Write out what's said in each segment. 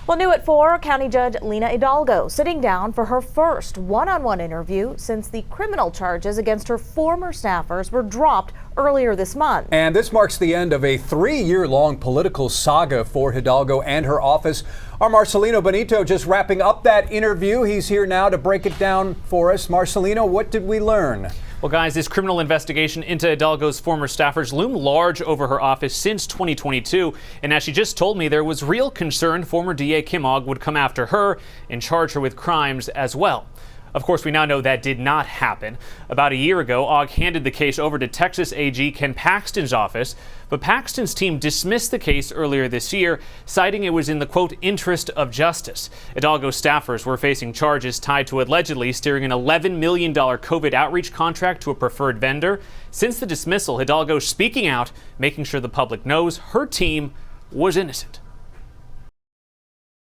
Well, new at 4, County Judge Lina Hidalgo sitting down for her first one-on-one interview since the criminal charges against her former staffers were dropped earlier this month. And this marks the end of a 3-year-long political saga for Hidalgo and her office. Our Marcelino Benito just wrapping up that interview. He's here now to break it down for us. Marcelino, what did we learn? Well, guys, this criminal investigation into Hidalgo's former staffers loomed large over her office since 2022. And as she just told me, there was real concern former DA Kim Ogg would come after her and charge her with crimes as well. Of course, we now know that did not happen. About a year ago, Ogg handed the case over to Texas AG Ken Paxton's office, but Paxton's team dismissed the case earlier this year, citing it was in the, quote, interest of justice. Hidalgo staffers were facing charges tied to allegedly steering an $11 million COVID outreach contract to a preferred vendor. Since the dismissal, Hidalgo speaking out, making sure the public knows her team was innocent.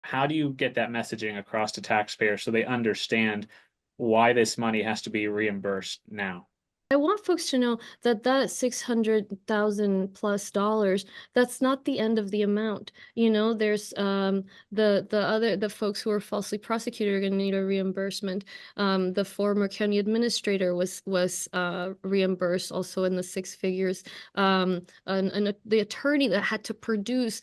How do you get that messaging across to taxpayers so they understand why this money has to be reimbursed now? I want folks to know that that $600,000+ that's not the end of the amount. You know, there's the folks who were falsely prosecuted are going to need a reimbursement. The former county administrator was reimbursed also in the 6 figures. And the attorney that had to produce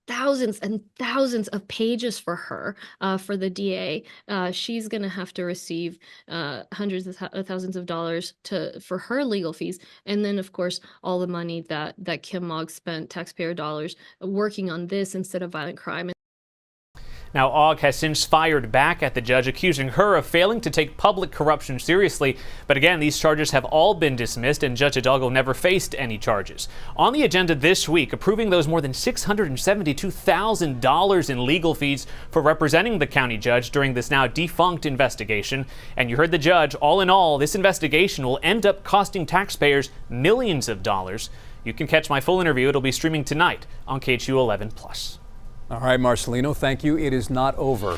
thousands and thousands of pages for her, for the DA, she's going to have to receive hundreds of thousands of dollars for her legal fees, and then of course all the money that Kim Ogg spent, taxpayer dollars, working on this instead of violent crime. Now, Ogg has since fired back at the judge, accusing her of failing to take public corruption seriously. But again, these charges have all been dismissed, and Judge Hidalgo never faced any charges. On the agenda this week, approving those more than $672,000 in legal fees for representing the county judge during this now defunct investigation. And you heard the judge, all in all, this investigation will end up costing taxpayers millions of dollars. You can catch my full interview. It'll be streaming tonight on KHU 11+. All right, Marcelino, thank you. It is not over.